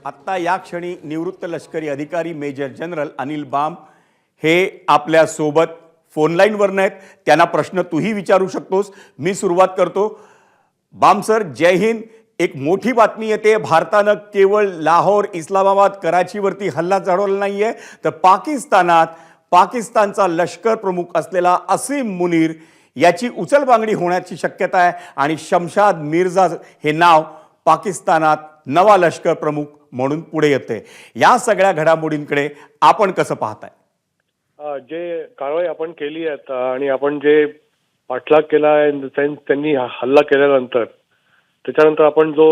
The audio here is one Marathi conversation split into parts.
आत्ता या क्षणी निवृत्त लष्करी अधिकारी मेजर जनरल अनिल बाम हे आपल्या सोबत फोन लाईनवर आहेत। त्यांना प्रश्न तूही विचारू शकतोस। मी सुरुवात करतो। बाम सर, जय हिंद। एक मोठी बातमी येते, भारतानं केवळ लाहोर, इस्लामाबाद, कराचीवरती हल्ला चढवला नाहीये, तर पाकिस्तानचा लष्कर प्रमुख असलेला असीम मुनीर याची उचलबांगडी होण्याची शक्यता आहे आणि शमशाद मिर्झा हे नाव पाकिस्तानात नवा लष्कर प्रमुख म्हणून पुढे येते। या सगळ्या घडामोडींकडे आपण कसं पाहताय? जे कारवाई आपण केली आहे आणि आपण जे पाठलाग केला आहे त्यांनी हल्ला केल्यानंतर त्याच्यानंतर आपण जो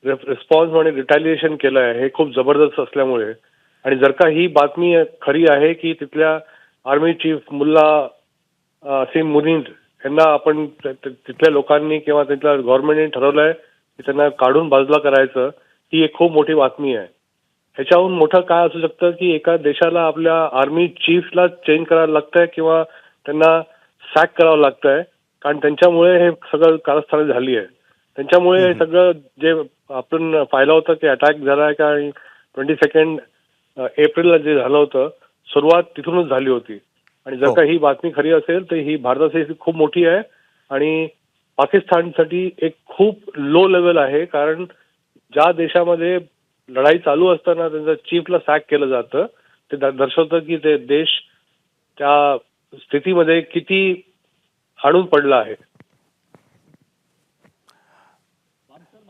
रिस्पॉन्स आणि रिटॅलिएशन केलं आहे हे खूप जबरदस्त असल्यामुळे, आणि जर का ही बातमी खरी आहे की तिथल्या आर्मी चीफ मुल्ला असीम मुनीर यांना आपण तिथल्या लोकांनी किंवा तिथल्या गव्हर्नमेंटने ठरवलंय की त्यांना काढून बाजूला करायचं, ही एक खूप मोठी बातमी आहे। ह्याच्याहून मोठं काय असू शकतं की एका देशाला आपल्या आर्मी चीफला चेंज करायला लागतंय किंवा त्यांना सॅक करावं लागतंय, कारण त्यांच्यामुळे हे सगळं कारस्थान झाली आहे। त्यांच्यामुळे हे सगळं जे आपण पाहिलं होतं की अटॅक झाला आहे का 22 एप्रिलला जे झालं होतं, सुरुवात तिथूनच झाली होती। आणि जर का ही बातमी खरी असेल तर ही भारतासाठी खूप मोठी आहे आणि पाकिस्तानसाठी एक खूप लो लेवल आहे, कारण ज्या देशामध्ये लढाई चालू असताना त्यांच्या चीफला सॅक केलं जातं ते दर्शवतं की ते देश त्या स्थितीमध्ये किती हाणून पडला आहे।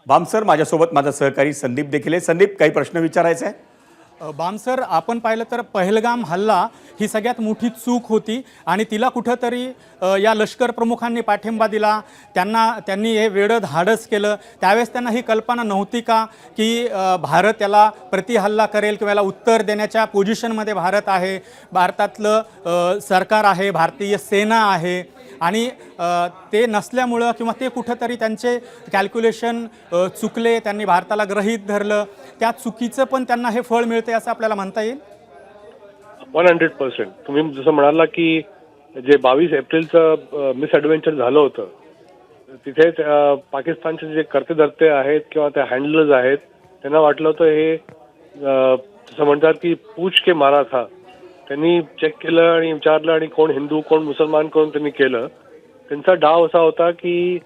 बाम सर, माझ्यासोबत माझा सहकारी संदीप देखील आहे। संदीप, काही प्रश्न विचारायचा आहे? बाम सर, आपण पाहिलं तर पहलगाम हल्ला ही सगळ्यात मोठी चूक होती आणि तिला कुठंतरी या लष्कर प्रमुखांनी पाठिंबा दिला। त्यांनी हे वेळं धाडस केलं। त्यावेळेस त्यांना ही कल्पना नव्हती का की भारत याला प्रतिहल्ला करेल किंवा याला उत्तर देण्याच्या पोझिशनमध्ये भारत आहे, भारतातलं सरकार आहे, भारतीय सेना आहे, आणि ते नसल्यामुळं किंवा ते कुठंतरी त्यांचे कॅल्क्युलेशन चुकले, त्यांनी भारताला गृहीत धरलं, त्या चुकीचं पण त्यांना हे फळ मिळते असं आपल्याला म्हणता येईल? 100%। तुम्ही जसं म्हणाला की जे 22 एप्रिलचं मिसॲडव्हेंचर झालं होतं, तिथे पाकिस्तानचे जे कर्ते धर्ते आहेत किंवा ते हँडलर्स आहेत त्यांना वाटलं होतं हे जसं म्हणतात की पूछ के मारा था। त्यांनी चेक केलं आणि विचारलं आणि कोण हिंदू कोण मुसलमान कोण त्यांनी केलं। त्यांचा डाव असा होता की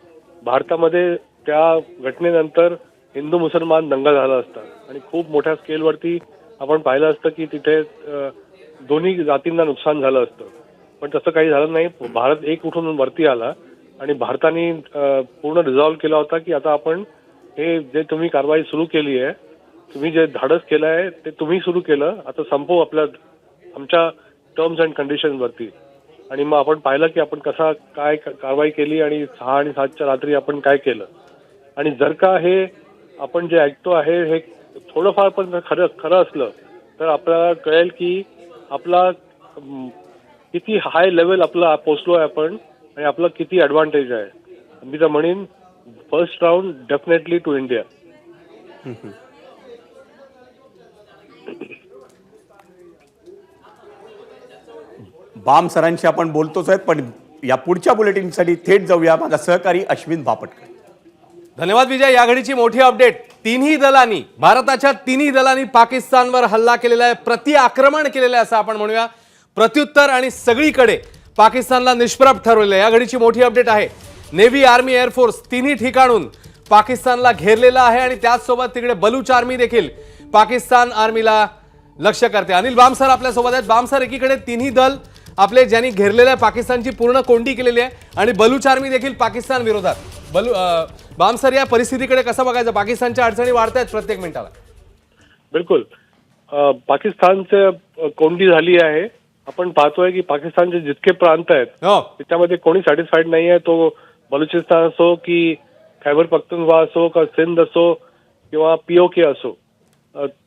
भारतामध्ये त्या घटनेनंतर हिंदू मुसलमान दंगा झाला असता आणि खूप मोठ्या स्केलवरती आपण पाहिलं असतं की तिथे दोन्ही जातींना नुकसान झालं असतं, पण तसं काही झालं नाही। भारत एक उठून वरती आला आणि भारताने पूर्ण रिझॉल्व्ह केला होता की आता आपण हे जे तुम्ही कारवाई सुरू केली आहे, तुम्ही जे धाडस केलं आहे ते तुम्ही सुरू केलं, आता संपवू आमच्या टर्म्स अँड कंडिशनवरती। आणि मग आपण पाहिलं की आपण काय कारवाई केली आणि 6 आणि 7च्या रात्री आपण काय केलं। आणि जर का हे आपण जे ऐकतो आहे हे थोडंफार पण खरं असलं तर आपल्याला कळेल की आपला किती हाय लेवल आपला पोचलो आहे आपण आणि आपलं किती ॲडव्हान्टेज आहे। मी तर म्हणेन first round definitely to India. Bam सरांशी आपण बोलतोच आहेत, पण या पुढच्या बुलेटिनसाठी थेट जाऊया माझा सहकारी अश्विन बापटकर। धन्यवाद विजय। या घडीची मोठी अपडेट, भारताच्या तिन्ही दलांनी पाकिस्तानवर हल्ला केलेला आहे, प्रतिआक्रमण केलेलं आहे असं आपण म्हणूया, प्रत्युत्तर, आणि सगळीकडे पाकिस्तानला निष्प्रभ ठरवलेलं आहे। या घडीची मोठी अपडेट आहे, नेव्ही, आर्मी, एअरफोर्स तिन्ही ठिकाणून पाकिस्तानला घेरलेला आहे आणि त्याचसोबत तिकडे बलूच आर्मी देखील पाकिस्तान आर्मीला लक्ष्य करते। अनिल बाम सर आपल्या सोबत आहेत। बाम सर, एकीकडे तिन्ही दल आपले ज्यांनी घेरलेल्या पाकिस्तानची पूर्ण कोंडी केलेली आहे आणि बलूच आर्मी देखील पाकिस्तान विरोधात। बाम सर, या परिस्थितीकडे कसं बघायचं? पाकिस्तानच्या अडचणी वाढत आहेत प्रत्येक मिनिटाला। बिलकुल, पाकिस्तानचं कोंडी झाली आहे। आपण पाहतोय की पाकिस्तानचे जितके प्रांत आहेत त्याच्यामध्ये कोणी सॅटिस्फाईड नाही आहे, तो बलुचिस्तान असो की खैबर पख्तूनख्वा असो का सिंध असो किंवा POK असो।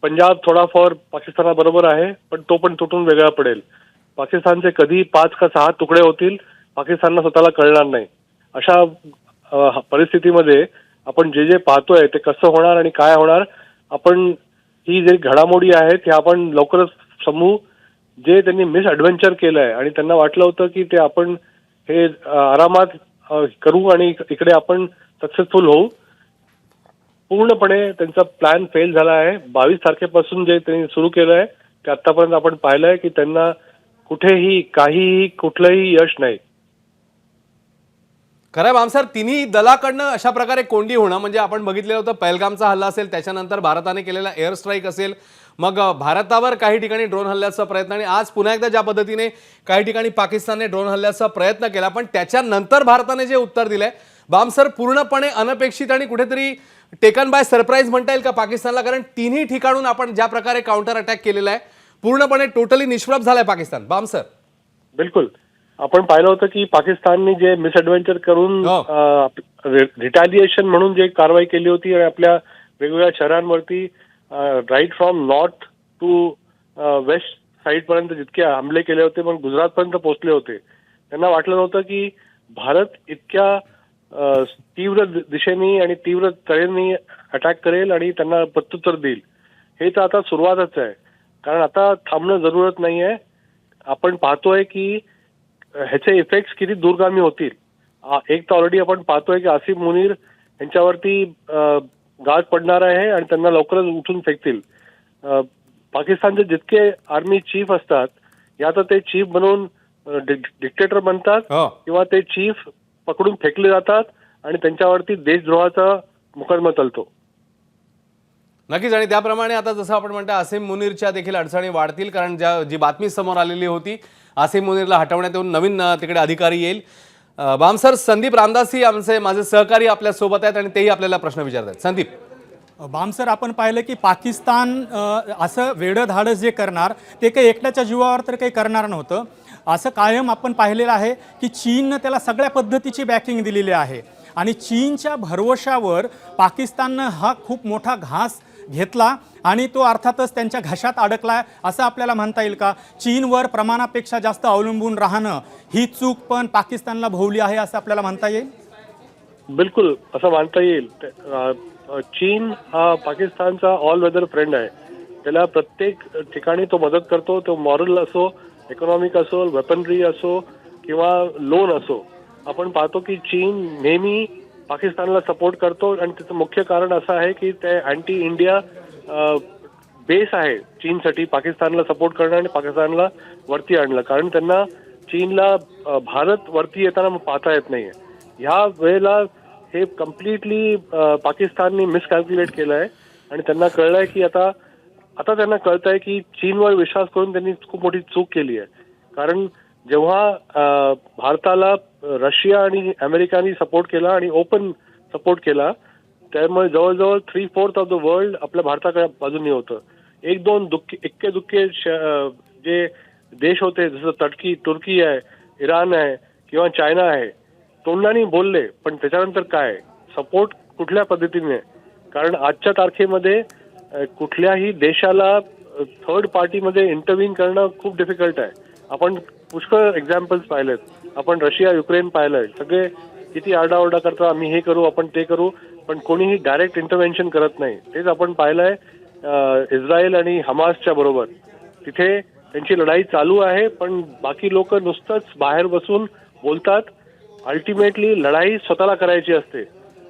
पंजाब थोडाफार पाकिस्तानाबरोबर आहे, पण तो पण तुटून वेगळा पडेल। पाकिस्तानचे कधी 5 का 6 तुकडे होतील पाकिस्तानला स्वतःला कळणार नाही। अशा परिस्थितीमध्ये आपण जे पाहतोय ते कसं होणार आणि काय होणार, आपण ही जे घडामोडी आहेत हे आपण लवकरच समजू। जे त्यांनी मिसॲडव्हेंचर केलं आहे आणि त्यांना वाटलं होतं की ते आपण हे आरामात करू आणि इकडे आपण सक्सेसफुल होऊ, पूर्णपणे त्यांचा प्लॅन फेल झाला आहे. 22 तारखेपासून जे त्यांनी सुरू केलं आहे ते आतापर्यंत आपण पाहिलंय की त्यांना कुठेही काहीही कुठलंही यश नाही. खरं बामसर, तिन्ही दलाकडनं अशा प्रकारे कोंडी होणं म्हणजे आपण बघितलेलं होतं. पहलगामचा हल्ला असेल, त्याच्यानंतर भारताने केलेला एअर स्ट्राईक असेल, मग भारतावर काही ठिकाणी ड्रोन हल्ल्याचा प्रयत्न, आणि आज पुन्हा एकदा ज्या पद्धतीने काही ठिकाणी पाकिस्तानने ड्रोन हल्ल्याचा प्रयत्न केला, पण त्याच्यानंतर भारताने जे उत्तर दिलंय बामसर पूर्णपणे अनपेक्षित आणि कुठेतरी टेकन बाय सरप्राईज म्हणता येईल का पाकिस्तानला? कारण तिन्ही ठिकाणून आपण ज्या प्रकारे काउंटर अटॅक केलेला आहे, पूर्णपणे टोटली निष्प्रभ झालाय पाकिस्तान. बामसर, बिलकुल. आपण पाहिलं होतं की पाकिस्तानने जे मिसएडव्हेंचर करून रिटॅलिएशन म्हणून जे कारवाई केली होती आणि आपल्या वेगवेगळ्या शहरांवरती right from north to west side पर्यंत जितके हमले केले होते, पण गुजरात पर्यंत पोहोचले होते. त्यांना वाटलं नव्हतं की भारत इतक्या तीव्र दिशेने आणि तीव्र तऱ्हेने अटॅक करेल आणि त्यांना प्रत्युत्तर देईल. हे तर आता सुरुवातच आहे, कारण आता थांबणं जरूरत नाही आहे. आपण पाहतोय की ह्याचे इफेक्ट्स किती दूरगामी होतील. एक तर ऑलरेडी आपण पाहतोय की आसिफ मुनीर यांच्यावरती गाज पडणार आहे आणि त्यांना लवकरच उठून फेकतील. पाकिस्तानचे जितके आर्मी चीफ असतात, या तर ते चीफ बनवून डिक्टेटर बनतात किंवा ते चीफ पकडून फेकले जातात आणि त्यांच्यावरती देशद्रोहाचा मुकदमा चालतो. नक्कीच. आणि त्याप्रमाणे आता जसं आपण म्हणतो आसिम मुनीरच्या देखील अडचणी वाढतील, कारण जी बातमी समोर आलेली होती आसिम मुनीरला हटवण्यात येऊन नवीन तिकडे अधिकारी येईल. बामसर, संदीप रामदासी माझे सहकारी आपल्या सोबत आहेत आणि तेही आपल्याला प्रश्न विचारतात. संदीप. बामसर, आपण पाहिलं की पाकिस्तान असं वेडं धाडस जे करणार ते काही एकट्याच्या जीवावर तर काही करणार नव्हतं. असं कायम आपण पाहिलेलं आहे की चीननं त्याला सगळ्या पद्धतीची बॅकिंग दिलेली आहे आणि चीनच्या भरवशावर पाकिस्ताननं हा खूप मोठा घास घेतला आणि तो अर्थातच त्यांच्या घशात अडकला असं आपल्याला म्हणता येईल का? चीनवर प्रमाणापेक्षा जास्त अवलंबून राहणं ही चूक पण पाकिस्तानला भोवली आहे असं आपल्याला म्हणता येईल? बिलकुल असं मानता येईल. चीन हा पाकिस्तानचा ऑल वेदर फ्रेंड आहे. त्याला प्रत्येक ठिकाणी तो मदत करतो. तो मॉरल असो, इकॉनॉमिक असो, वेपनरी असो किंवा लोन असो. आपण पाहतो की चीन नेहमी पाकिस्तानला सपोर्ट करतो आणि त्याचं मुख्य कारण असं आहे की ते अँटी इंडिया बेस आहे चीनसाठी पाकिस्तानला सपोर्ट करणं आणि पाकिस्तानला वरती आणलं. कारण त्यांना चीनला भारत वरती येताना पाहता येत नाहीये. ह्या वेळेला हे कम्प्लिटली पाकिस्तानने मिसकॅल्क्युलेट केलं आहे आणि त्यांना कळलंय की आता त्यांना कळत आहे की चीनवर विश्वास करून त्यांनी खूप मोठी चूक केली आहे. कारण जेव्हा भारताला रशिया आणि अमेरिकाने सपोर्ट केला आणि ओपन सपोर्ट केला, त्यामुळे जवळजवळ 3/4 ऑफ द वर्ल्ड आपल्या भारताकडे बाजूनी होतं. एक दोन इक्के दुक्के जे देश होते, जसं तुर्की आहे, इराण आहे किंवा चायना आहे, तोंडाने बोलले, पण त्याच्यानंतर काय सपोर्ट कुठल्या पद्धतीने? कारण आजच्या तारखेमध्ये कुठल्याही देशाला थर्ड पार्टीमध्ये इंटरव्हीन करणं खूप डिफिकल्ट आहे. आपण पुष्कळ एक्झाम्पल्स पाहिलेत. आपण रशिया युक्रेन पाहिलंय. सगळे किती आरडाओरडा करतात, आम्ही हे करू, आपण ते करू, पण कोणीही डायरेक्ट इंटरव्हेन्शन करत नाही. तेच आपण पाहिलंय इस्रायल आणि हमासच्या बरोबर. तिथे त्यांची लढाई चालू आहे, पण बाकी लोक नुसतंच बाहेर बसून बोलतात. अल्टिमेटली लढाई स्वतःला करायची असते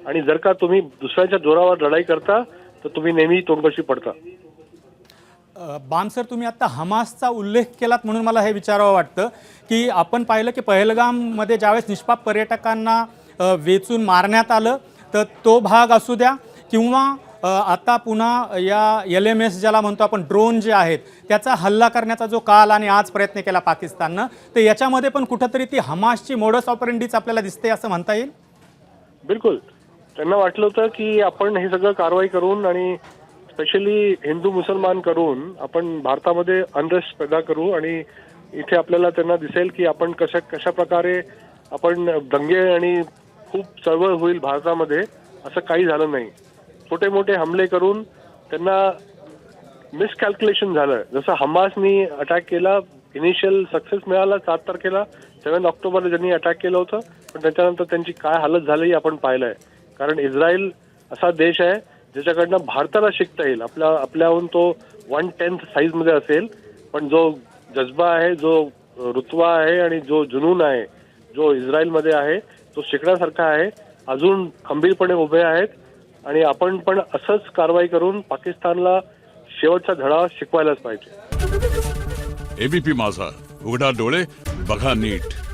आणि जर का तुम्ही दुसऱ्याच्या जोरावर लढाई करता तर तुम्ही नेहमी तोंडकशी पडता. बामसर, तुम्ही आता हमासचा उल्लेख केलात म्हणून मला हे विचारावं वाटतं की आपण पाहिलं की पहलगाममध्ये ज्यावेळेस निष्पाप पर्यटकांना वेचून मारण्यात आलं, तर तो भाग असू द्या किंवा आता पुन्हा या LMS ज्याला म्हणतो आपण ड्रोन जे आहेत त्याचा हल्ला करण्याचा जो काल आणि आज प्रयत्न केला पाकिस्ताननं, तर याच्यामध्ये पण कुठंतरी ती हमासची मोडस ऑपरेंडीच आपल्याला दिसते असं म्हणता येईल? बिलकुल. त्यांना वाटलं होतं की आपण हे सगळं कारवाई करून आणि स्पेशली हिंदू मुसलमान करून आपण भारतामध्ये अनरेस्ट पैदा करू आणि इथे आपल्याला त्यांना दिसेल की आपण कशा प्रकारे आपण दंगे आणि खूप चळवळ होईल भारतामध्ये. असं काही झालं नाही. छोटे मोठे हमले करून त्यांना मिसकॅल्क्युलेशन झालं. जसं हमासनी अटॅक केला, इनिशियल सक्सेस मिळाला 7 तारखेला, 7 ऑक्टोबरला ज्यांनी अटॅक केलं होतं, पण त्याच्यानंतर त्यांची काय हालत झाली आपण पाहिलंय. कारण इस्रायल असा देश आहे ज्याच्याकडनं भारताला शिकता येईल. आपल्याहून तो 1/10 साईजमध्ये असेल, पण जो जज्बा आहे, जो रुतबा आहे आणि जो जुनून आहे जो इस्रायलमध्ये आहे तो शिकण्यासारखा आहे. अजून खंबीरपणे उभे आहेत आणि आपण पण असंच कारवाई करून पाकिस्तानला शेवटचा धडा शिकवायलाच पाहिजे. एबीपी माझा, उघडा डोळे बघा नीट.